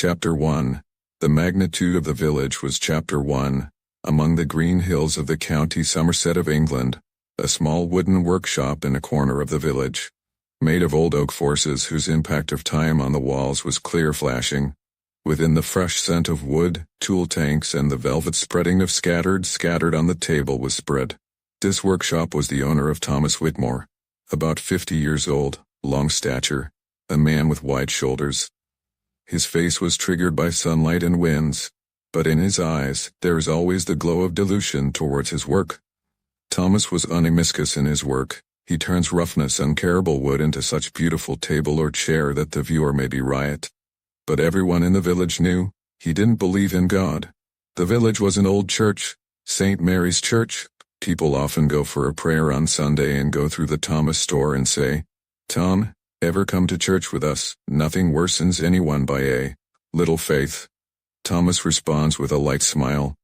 Chapter 1. The magnitude of the village was Chapter 1. Among the green hills of the county Somerset of England, a small wooden workshop in a corner of the village, made of old oak forces whose impact of time on the walls was clear flashing. Within the fresh scent of wood, tool tanks and the velvet spreading of scattered on the table was spread. This workshop was the owner of Thomas Whitmore, about 50 years old, long stature, a man with wide shoulders. His face was triggered by sunlight and winds, but in his eyes there is always the glow of devotion towards his work. Thomas was unamiscus in his work. He turns roughness and carable wood into such beautiful table or chair that the viewer may be riot. But everyone in the village knew he didn't believe in God. The village was an old church, St. Mary's Church. People often go for a prayer on Sunday and go through the Thomas store and say, "Tom, ever come to church with us? Nothing worsens anyone by a little faith." Thomas responds with a light smile.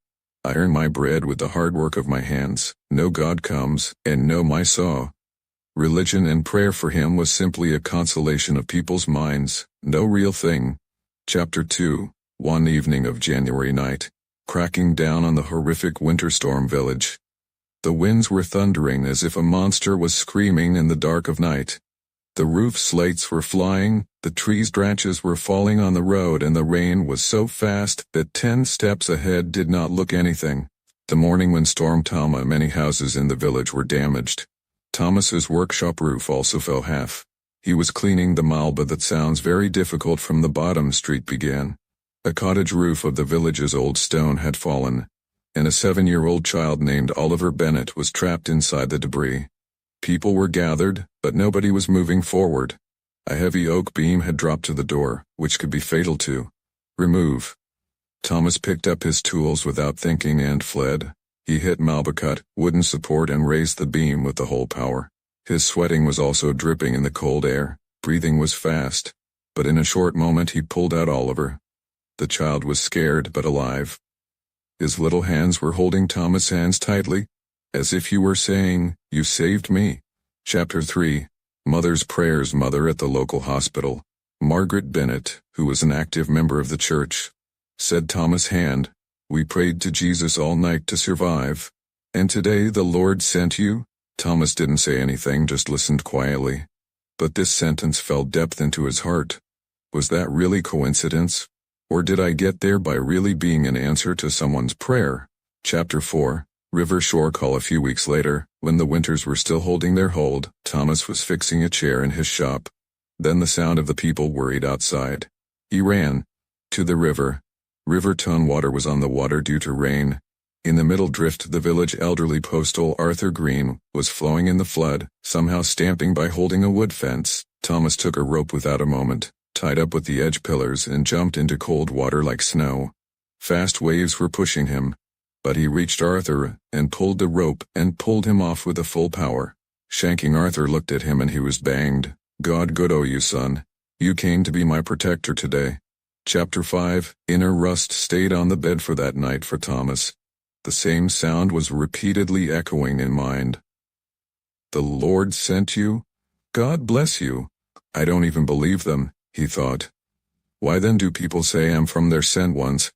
"I earn my bread with the hard work of my hands. No God comes, and no my saw." Religion and prayer for him was simply a consolation of people's minds, no real thing. Chapter 2. One evening of January night, cracking down on the horrific winter storm village. The winds were thundering as if a monster was screaming in the dark of night. The roof slates were flying, the trees' branches were falling on the road, and the rain was so fast that 10 steps ahead did not look anything. The morning when storm Tama, many houses in the village were damaged. Thomas's workshop roof also fell half. He was cleaning the malba that sounds very difficult from the bottom street began. A cottage roof of the village's old stone had fallen, and a 7-year-old child named Oliver Bennett was trapped inside the debris. People were gathered, but nobody was moving forward. A heavy oak beam had dropped to the door, which could be fatal to remove. Thomas picked up his tools without thinking and fled. He hit malba cut, wooden support and raised the beam with the whole power. His sweating was also dripping in the cold air. Breathing was fast, but in a short moment he pulled out Oliver. The child was scared but alive. His little hands were holding Thomas' hands tightly, as if he were saying, "You saved me." Chapter 3. Mother's Prayers. Mother at the local hospital, Margaret Bennett, who was an active member of the church, said Thomas' hand, "We prayed to Jesus all night to survive. And today the Lord sent you?" Thomas didn't say anything, just listened quietly. But this sentence fell depth into his heart. Was that really coincidence? Or did I get there by really being an answer to someone's prayer? Chapter 4. River Shore Call. A few weeks later, when the winters were still holding their hold, Thomas was fixing a chair in his shop. Then the sound of the people worried outside. He ran to the river. River Tone water was on the water due to rain. In the middle drift the village elderly postal Arthur Green was flowing in the flood, somehow stamping by holding a wood fence. Thomas took a rope without a moment, tied up with the edge pillars, and jumped into cold water like snow. Fast waves were pushing him, but he reached Arthur and pulled the rope and pulled him off with a full power. Shanking Arthur looked at him and he was banged. "God good o' you, son. You came to be my protector today." Chapter 5. Inner rust stayed on the bed for that night for Thomas. The same sound was repeatedly echoing in mind. "The Lord sent you? God bless you. I don't even believe them," he thought. "Why then do people say I'm from their sent ones?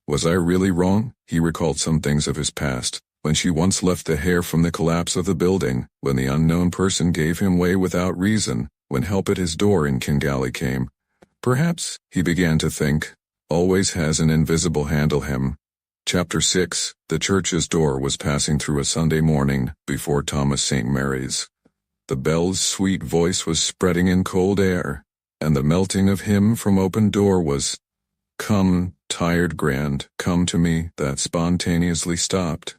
Was I really wrong?" He recalled some things of his past, when she once left the hair from the collapse of the building, when the unknown person gave him way without reason, when help at his door in Kingali came. Perhaps, he began to think, always has an invisible handle him. Chapter 6. The church's door was passing through a Sunday morning, before Thomas St. Mary's. The bell's sweet voice was spreading in cold air, and the melting of him from open door was, "Come, tired grand, come to me," that spontaneously stopped.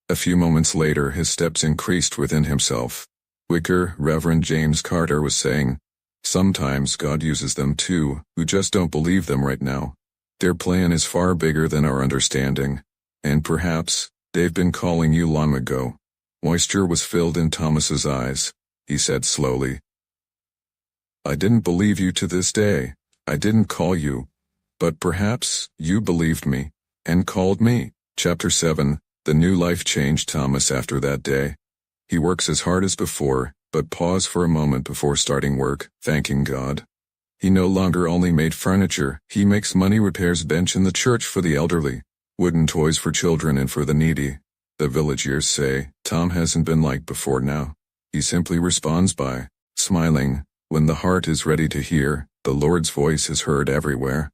A few moments later his steps increased within himself. Wicker, Reverend James Carter was saying, "Sometimes God uses them too, who just don't believe them right now. Their plan is far bigger than our understanding, and perhaps they've been calling you long ago." Moisture was filled in Thomas's eyes. He said slowly, "I didn't believe you to this day. I didn't call you. But perhaps you believed me, and called me." Chapter 7. The new life changed Thomas after that day. He works as hard as before, but pause for a moment before starting work, thanking God. He no longer only made furniture, he makes money, repairs bench in the church for the elderly, wooden toys for children and for the needy. The villagers say, Tom hasn't been like before now. He simply responds by smiling. When the heart is ready to hear, the Lord's voice is heard everywhere.